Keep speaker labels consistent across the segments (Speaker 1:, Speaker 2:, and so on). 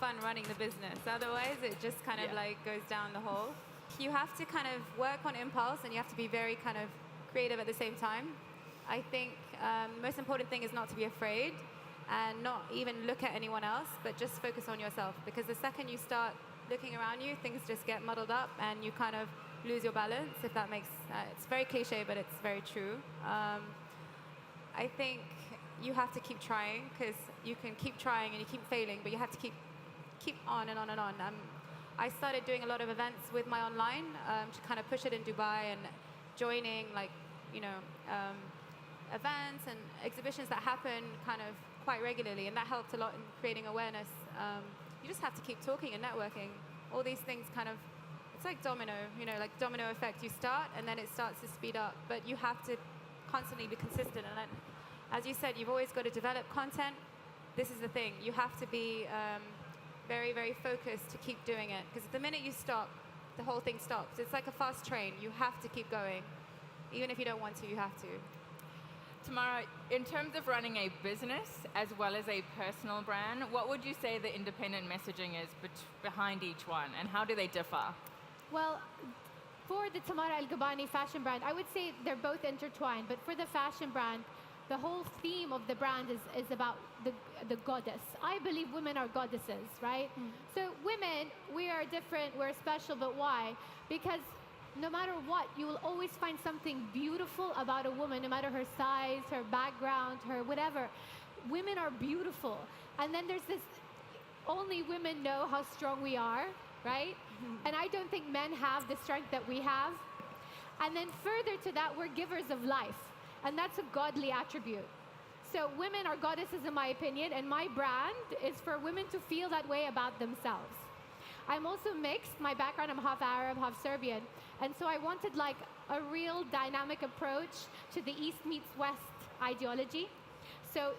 Speaker 1: fun running the business. Otherwise, it just kind of like goes down the hole. You have to kind of work on impulse, and you have to be very kind of creative at the same time. I think the most important thing is not to be afraid and not even look at anyone else, but just focus on yourself. Because the second you start looking around you, things just get muddled up and you kind of lose your balance, if that makes it's very cliche, but it's very true. I think you have to keep trying, because you can keep trying and you keep failing, but you have to keep on and on and on. I started doing a lot of events with my online to kind of push it in Dubai, and joining like, events and exhibitions that happen kind of quite regularly, and that helped a lot in creating awareness. You just have to keep talking and networking. All these things kind of, it's like domino, like domino effect. You start and then it starts to speed up, but you have to constantly be consistent. And then, as you said, you've always got to develop content. This is the thing. You have to be very, very focused to keep doing it, because the minute you stop, the whole thing stops. It's like a fast train. You have to keep going. Even if you don't want to, you have to.
Speaker 2: Tamara, in terms of running a business as well as a personal brand, what would you say the independent messaging is behind each one, and how do they differ?
Speaker 3: Well, for the Tamara Al-Gabani fashion brand, I would say they're both intertwined. But for the fashion brand, the whole theme of the brand is about the goddess. I believe women are goddesses, right? So women, we are different, we're special, but why? Because no matter what, you will always find something beautiful about a woman, no matter her size, her background, her whatever. Women are beautiful. And then there's this, only women know how strong we are, right? And I don't think men have the strength that we have. And then further to that, we're givers of life. And that's a godly attribute. So women are goddesses, in my opinion, and my brand is for women to feel that way about themselves. I'm also mixed. My background, I'm half Arab, half Serbian. And so I wanted like a real dynamic approach to the East meets West ideology. So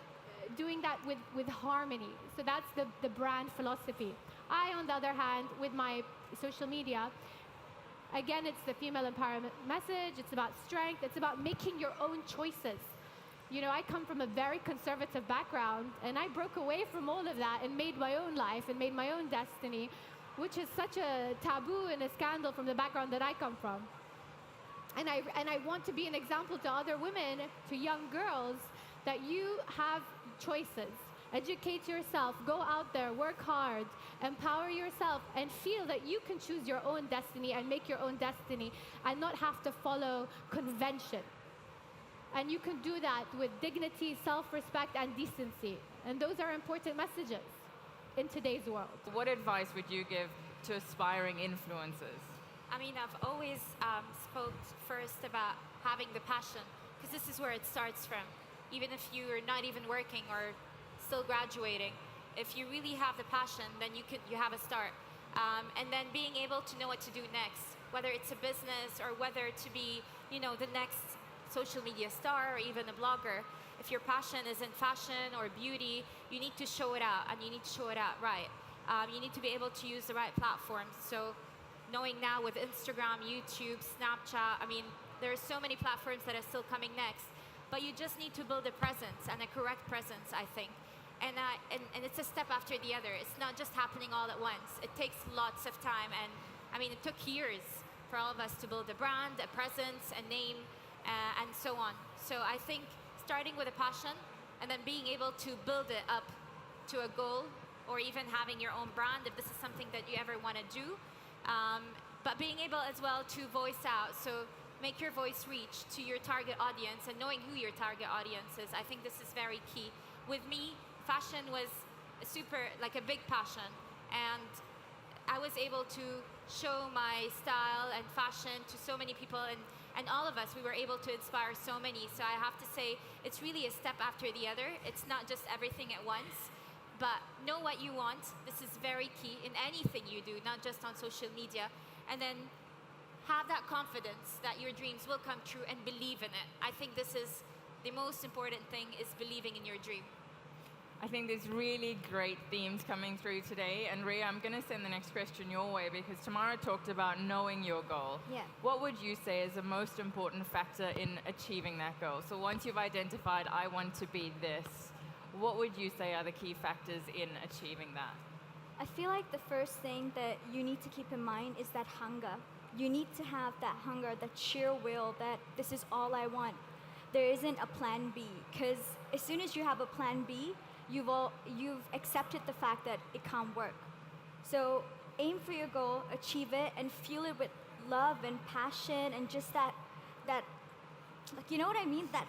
Speaker 3: doing that with harmony. So that's the brand philosophy. I, on the other hand, with my social media, again, it's the female empowerment message. It's about strength. It's about making your own choices. I come from a very conservative background, and I broke away from all of that and made my own life and made my own destiny, which is such a taboo and a scandal from the background that I come from. And I want to be an example to other women, to young girls, that you have choices. Educate yourself, go out there, work hard, empower yourself, and feel that you can choose your own destiny and make your own destiny and not have to follow convention. And you can do that with dignity, self-respect, and decency. And those are important messages in today's world.
Speaker 2: What advice would you give to aspiring influencers?
Speaker 4: I mean, I've always spoke first about having the passion, because this is where it starts from. Even if you're not even working or still graduating, if you really have the passion, then you have a start. And then being able to know what to do next, whether it's a business or whether to be, the next social media star or even a blogger. If your passion is in fashion or beauty, you need to show it out, and you need to show it out right. You need to be able to use the right platforms. So knowing now with Instagram, YouTube, Snapchat, I mean, there are so many platforms that are still coming next. But you just need to build a presence, and a correct presence, I think. And it's a step after the other. It's not just happening all at once. It takes lots of time. And I mean, it took years for all of us to build a brand, a presence, a name, and so on. So I think starting with a passion and then being able to build it up to a goal, or even having your own brand if this is something that you ever want to do. But being able as well to voice out. So make your voice reach to your target audience, and knowing who your target audience is. I think this is very key. With me, fashion was a big passion. And I was able to show my style and fashion to so many people, and all of us, we were able to inspire so many. So I have to say, it's really a step after the other. It's not just everything at once, but know what you want. This is very key in anything you do, not just on social media. And then have that confidence that your dreams will come true, and believe in it. I think this is the most important thing, is believing in your dream.
Speaker 2: I think there's really great themes coming through today. And Ria, I'm going to send the next question your way, because Tamara talked about knowing your goal.
Speaker 3: Yeah.
Speaker 2: What would you say is the most important factor in achieving that goal? So once you've identified, I want to be this, what would you say are the key factors in achieving that?
Speaker 5: I feel like the first thing that you need to keep in mind is that hunger. You need to have that hunger, that sheer will that this is all I want. There isn't a plan B, because as soon as you have a plan B, you've accepted the fact that it can't work. So aim for your goal, achieve it, and fuel it with love and passion and just that like, you know what I mean? That,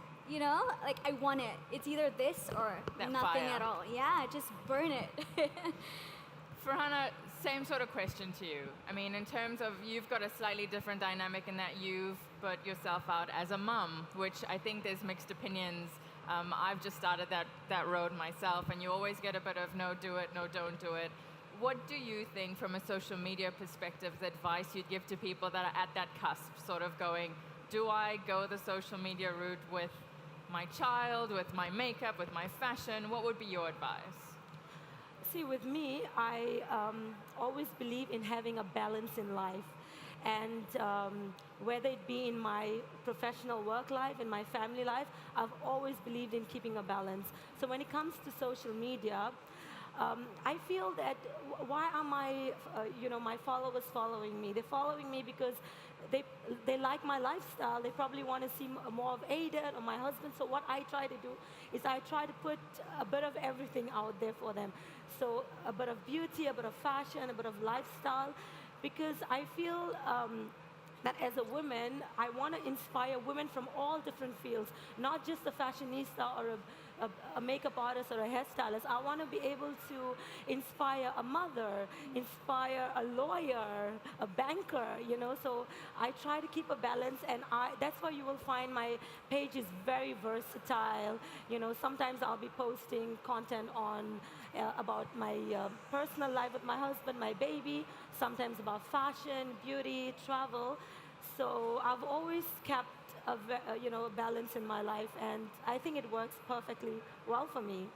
Speaker 5: like, I want it. It's either this or
Speaker 2: That
Speaker 5: nothing
Speaker 2: fire.
Speaker 5: at all. Yeah, just burn it.
Speaker 2: Farhana, same sort of question to you. I mean, in terms of you've got a slightly different dynamic in that you've put yourself out as a mum, which I think there's mixed opinions. I've just started that road myself, and you always get a bit of no, do it, no, don't do it. What do you think, from a social media perspective, the advice you'd give to people that are at that cusp, sort of going, do I go the social media route with my child, with my makeup, with my fashion? What would be your advice?
Speaker 6: See, with me, I always believe in having a balance in life. And whether it be in my professional work life, in my family life, I've always believed in keeping a balance. So when it comes to social media, I feel that why are my followers following me? They're following me because they like my lifestyle. They probably want to see more of Aiden or my husband. So what I try to do is I try to put a bit of everything out there for them. So a bit of beauty, a bit of fashion, a bit of lifestyle, because I feel that as a woman, I want to inspire women from all different fields, not just a fashionista or a makeup artist or a hairstylist. I want to be able to inspire a mother, inspire a lawyer, a banker, So I try to keep a balance, and that's why you will find my page is very versatile. Sometimes I'll be posting content on about my personal life with my husband, my baby, sometimes about fashion, beauty, travel. So I've always kept a balance in my life, and I think it works perfectly well for me.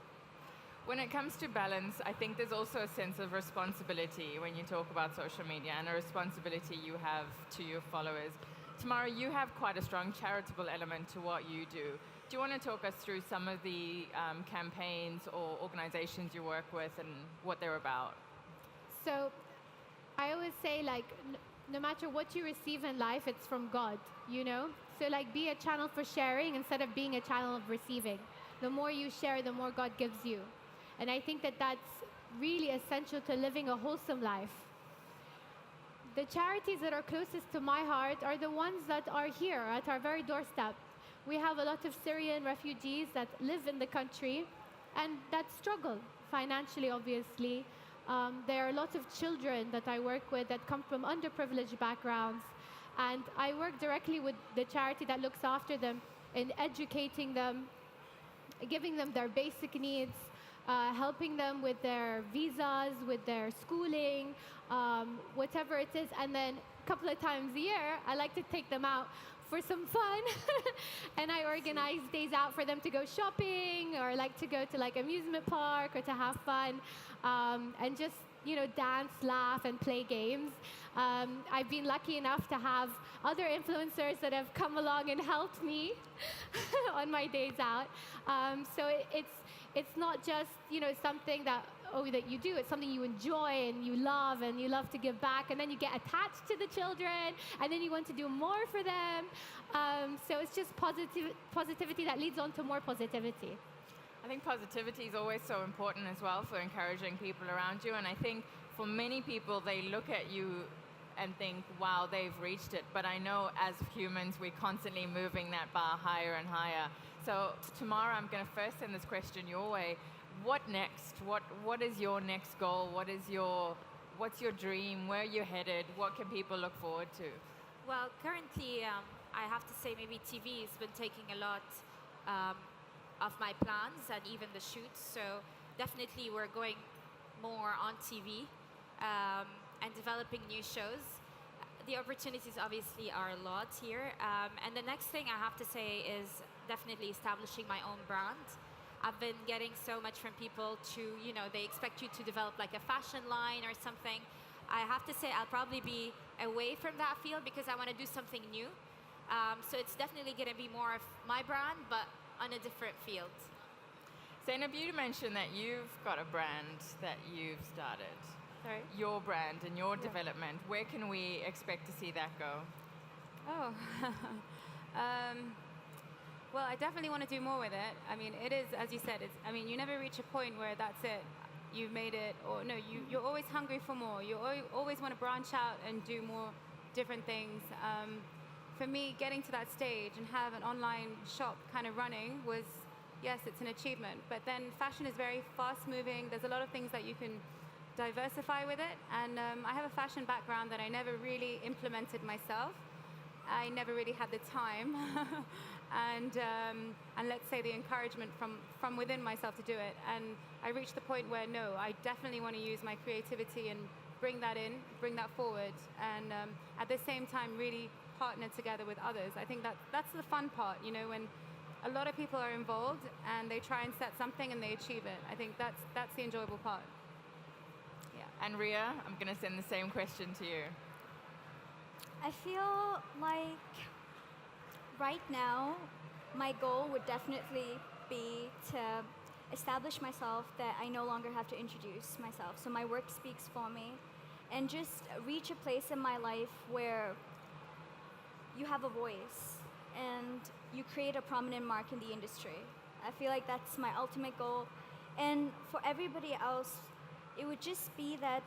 Speaker 2: When it comes to balance, I think there's also a sense of responsibility when you talk about social media, and a responsibility you have to your followers. Tamara, you have quite a strong charitable element to what you do. Do you want to talk us through some of the campaigns or organizations you work with and what they're about?
Speaker 3: So I always say, like, no matter what you receive in life, it's from God, So, like, be a channel for sharing instead of being a channel of receiving. The more you share, the more God gives you. And I think that that's really essential to living a wholesome life. The charities that are closest to my heart are the ones that are here at our very doorstep. We have a lot of Syrian refugees that live in the country and that struggle financially, obviously. There are a lot of children that I work with that come from underprivileged backgrounds. And I work directly with the charity that looks after them in educating them, giving them their basic needs, helping them with their visas, with their schooling, whatever it is. And then a couple of times a year, I like to take them out for some fun. And I organize days out for them to go shopping, or like to go to like amusement park, or to have fun, and just dance, laugh, and play games. I've been lucky enough to have other influencers that have come along and helped me on my days out. So it's not just something that you do. It's something you enjoy and you love to give back, and then you get attached to the children, and then you want to do more for them. So it's just positivity that leads on to more positivity.
Speaker 2: I think positivity is always so important as well for encouraging people around you. And I think for many people, they look at you and think, wow, they've reached it. But I know as humans, we're constantly moving that bar higher and higher. So Tamara, I'm going to first send this question your way. What next? What is your next goal? What's your dream? Where are you headed? What can people look forward to?
Speaker 4: Well, currently, I have to say maybe TV has been taking a lot of my plans and even the shoots. So definitely we're going more on TV and developing new shows. The opportunities obviously are a lot here. And the next thing I have to say is definitely establishing my own brand. I've been getting so much from people they expect you to develop like a fashion line or something. I have to say I'll probably be away from that field because I want to do something new. So it's definitely going to be more of my brand, but on a different field.
Speaker 2: Zainab, you mentioned that you've got a brand that you've started.
Speaker 1: Sorry.
Speaker 2: your brand and your development? Where can we expect to see that go?
Speaker 1: Oh. Well, I definitely want to do more with it. I mean, it is, as you said, you never reach a point where that's it. You've made it, or no, you're always hungry for more. You always want to branch out and do more different things. For me, getting to that stage and have an online shop kind of running was, yes, it's an achievement. But then fashion is very fast moving. There's a lot of things that you can diversify with it. And I have a fashion background that I never really implemented myself. I never really had the time and let's say the encouragement from within myself to do it. And I reached the point where, no, I definitely want to use my creativity and bring that forward. And at the same time, really partner together with others. I think that's the fun part, when a lot of people are involved and they try and set something and they achieve it. I think that's the enjoyable part. Yeah.
Speaker 2: And Ria, I'm going to send the same question to you.
Speaker 5: I feel like right now, my goal would definitely be to establish myself that I no longer have to introduce myself. So my work speaks for me. And just reach a place in my life where you have a voice and you create a prominent mark in the industry. I feel like that's my ultimate goal. And for everybody else, it would just be that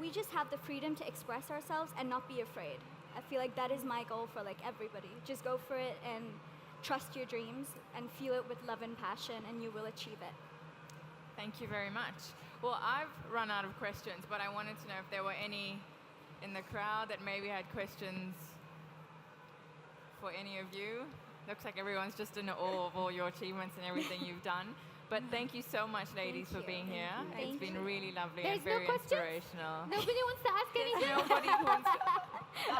Speaker 5: we just have the freedom to express ourselves and not be afraid. I feel like that is my goal for everybody. Just go for it and trust your dreams and feel it with love and passion, and you will achieve it.
Speaker 2: Thank you very much. Well, I've run out of questions, but I wanted to know if there were any in the crowd that maybe had questions for any of you. Looks like everyone's just in awe of all your achievements and everything you've done. But thank you so much, ladies, for being here. It's been really lovely
Speaker 3: There's
Speaker 2: and very
Speaker 3: no questions?
Speaker 2: inspirational.
Speaker 3: Nobody wants to ask anything.
Speaker 2: Nobody who wants to...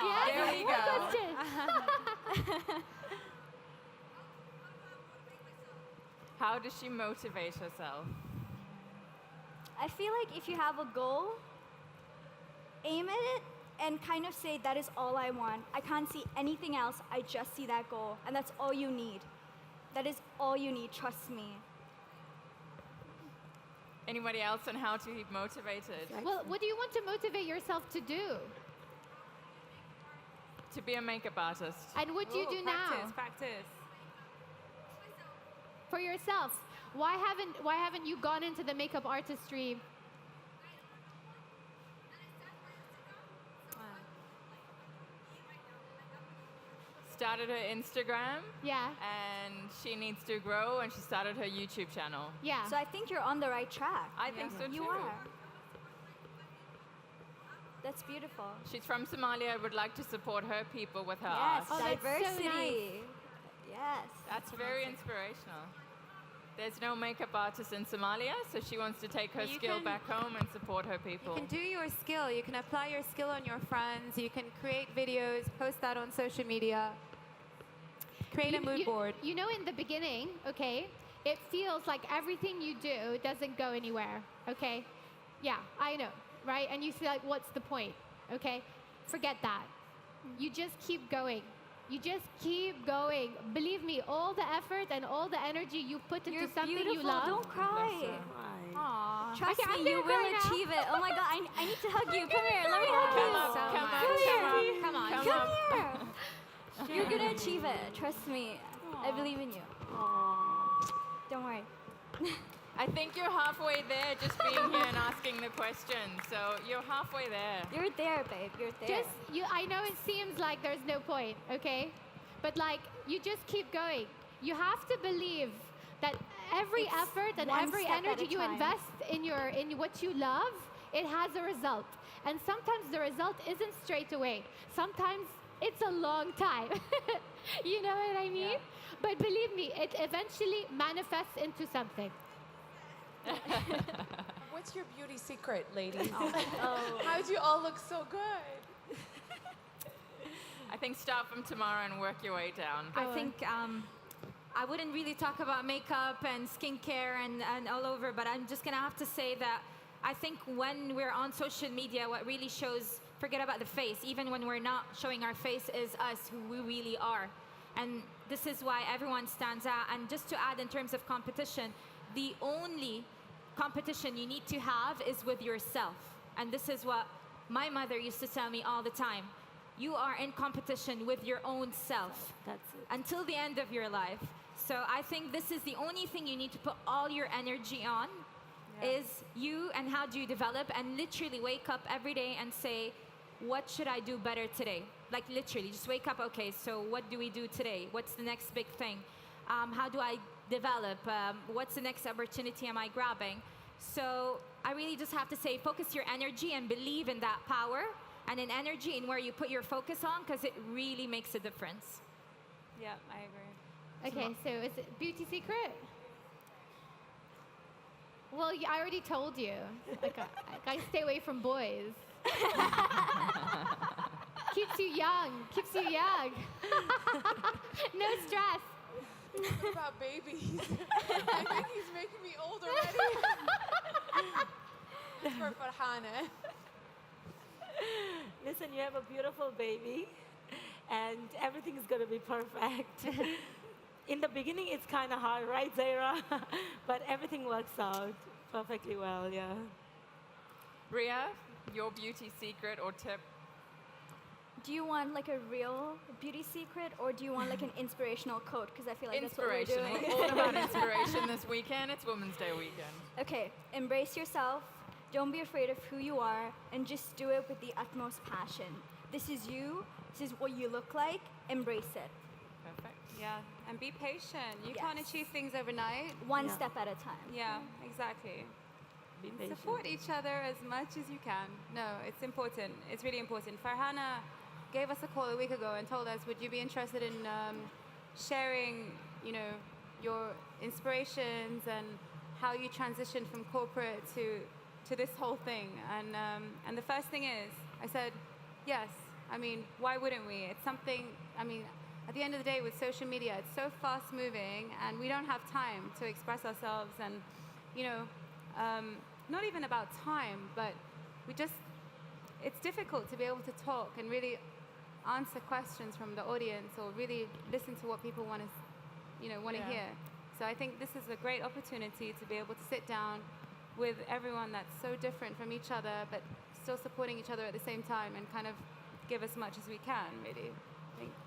Speaker 3: Yeah,
Speaker 2: there we
Speaker 3: no
Speaker 2: go.
Speaker 3: questions.
Speaker 2: How does she motivate herself?
Speaker 5: I feel like if you have a goal, aim at it and kind of say, that is all I want. I can't see anything else. I just see that goal. And that's all you need. That is all you need. Trust me.
Speaker 2: Anybody else on how to be motivated?
Speaker 3: Well, what do you want to motivate yourself to do?
Speaker 2: To be a makeup artist.
Speaker 3: And what do you do now
Speaker 1: Practice.
Speaker 3: for yourself? Why haven't you gone into the makeup artistry?
Speaker 2: Started her Instagram.
Speaker 3: Yeah.
Speaker 2: And she needs to grow, and she started her YouTube channel.
Speaker 3: Yeah.
Speaker 5: So I think you're on the right track.
Speaker 2: I think so too.
Speaker 5: You are. That's beautiful.
Speaker 2: She's from Somalia. Would like to support her people with her
Speaker 5: Yes,
Speaker 2: art.
Speaker 3: Oh, that's so
Speaker 5: diversity.
Speaker 3: nice.
Speaker 5: Yes.
Speaker 2: That's very inspirational. There's no makeup artist in Somalia, so she wants to take her
Speaker 1: You
Speaker 2: skill
Speaker 1: can-
Speaker 2: back home and support her people.
Speaker 1: You can do your skill. You can apply your skill on your friends. You can create videos, post that on social media. Create a mood board.
Speaker 3: You know, in the beginning, okay, it feels like everything you do doesn't go anywhere, okay? Yeah, I know, right? And you feel like, what's the point, okay? Forget that. You just keep going. You just keep going. Believe me, all the effort and all the energy you put into
Speaker 5: You're
Speaker 3: something
Speaker 5: beautiful.
Speaker 3: you love.
Speaker 5: Don't cry.
Speaker 6: Right.
Speaker 5: Trust
Speaker 3: Okay, I'm
Speaker 5: me, you
Speaker 3: gonna cry
Speaker 5: will
Speaker 3: now.
Speaker 5: achieve it. Oh my God, I need to hug you. Come here. Let me hug you.
Speaker 2: Come on,
Speaker 5: Come here. You're gonna achieve it. Trust me. I believe in you. Don't worry.
Speaker 2: I think you're halfway there, just being here and asking the questions. So you're halfway there.
Speaker 5: You're there, babe. You're there.
Speaker 3: I know it seems like there's no point, okay? But you just keep going. You have to believe that every
Speaker 5: It's
Speaker 3: effort and
Speaker 5: one
Speaker 3: every
Speaker 5: step at
Speaker 3: energy
Speaker 5: a
Speaker 3: you
Speaker 5: time.
Speaker 3: invest in what you love, it has a result. And sometimes the result isn't straight away. Sometimes it's a long time. You know what I mean?
Speaker 2: Yeah.
Speaker 3: But believe me, it eventually manifests into something.
Speaker 7: What's your beauty secret, ladies?
Speaker 5: Oh.
Speaker 7: How'd you all look so good?
Speaker 2: I think start from tomorrow and work your way down.
Speaker 4: I think I wouldn't really talk about makeup and skincare and all over, but I'm just gonna have to say that I think when we're on social media, what really shows, forget about the face, even when we're not showing our face, is us, who we really are. And this is why everyone stands out. And just to add in terms of competition, the only competition you need to have is with yourself. And this is what my mother used to tell me all the time. You are in competition with your own self
Speaker 6: That's it.
Speaker 4: until the end of your life. So I think this is the only thing you need to put all your energy on is you and how do you develop, and literally wake up every day and say, what should I do better today? Like literally, just wake up, okay, so what do we do today? What's the next big thing? How do I develop? What's the next opportunity am I grabbing? So I really just have to say, focus your energy and believe in that power and in energy in where you put your focus on, because it really makes a difference.
Speaker 1: Yeah, I agree.
Speaker 3: Okay, so is it beauty secret? Well, I already told you. Like, I stay away from boys. Keeps you young. Keeps you young. No stress.
Speaker 7: What about babies? I think he's making me old already. That's for Farhana.
Speaker 6: Listen, you have a beautiful baby, and everything's going to be perfect. In the beginning, it's kind of hard, right, Zaira? But everything works out perfectly well, yeah.
Speaker 2: Ria, your beauty secret or tip?
Speaker 5: Do you want like a real beauty secret, or do you want like an inspirational quote? Because I feel like that's what we're
Speaker 2: Inspiration.
Speaker 5: doing.
Speaker 2: We're all about inspiration this weekend. It's Women's Day weekend.
Speaker 5: Okay, embrace yourself. Don't be afraid of who you are, and just do it with the utmost passion. This is you. This is what you look like. Embrace it.
Speaker 2: Perfect.
Speaker 1: Yeah, and be patient. You can't
Speaker 5: Yes.
Speaker 1: achieve things overnight.
Speaker 5: One
Speaker 6: Yeah.
Speaker 5: step at a time.
Speaker 1: Yeah, exactly.
Speaker 6: Be
Speaker 1: And
Speaker 6: patient.
Speaker 1: support each other as much as you can. No, it's important. It's really important. Farhana gave us a call a week ago and told us, would you be interested in sharing, your inspirations and how you transitioned from corporate to this whole thing? And the first thing is, I said, yes. I mean, why wouldn't we? It's something, at the end of the day with social media, it's so fast moving and we don't have time to express ourselves and, not even about time, but it's difficult to be able to talk and really answer questions from the audience or really listen to what people want to hear. So I think this is a great opportunity to be able to sit down with everyone that's so different from each other, but still supporting each other at the same time and kind of give as much as we can, really.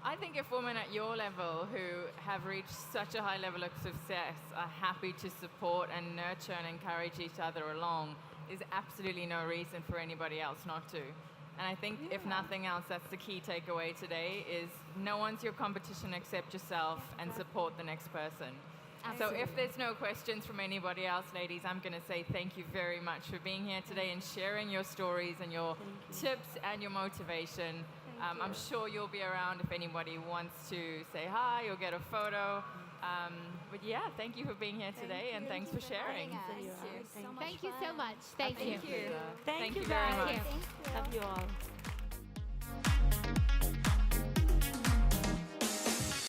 Speaker 2: I think if women at your level who have reached such a high level of success are happy to support and nurture and encourage each other along, there's absolutely no reason for anybody else not to. And I think if nothing else, that's the key takeaway today is no one's your competition except yourself, and support the next person. So if there's no questions from anybody else, ladies, I'm going to say thank you very much for being here today and sharing your stories and your tips and your motivation. I'm sure you'll be around if anybody wants to say hi or get a photo. But yeah, thank you for being here today, and thanks for sharing.
Speaker 5: Thank you. So much
Speaker 3: Thank you
Speaker 5: fun.
Speaker 3: so much. Thank you.
Speaker 5: Thank you.
Speaker 6: Thank you
Speaker 2: very
Speaker 6: guys.
Speaker 2: much.
Speaker 5: Thank you.
Speaker 6: Love you all.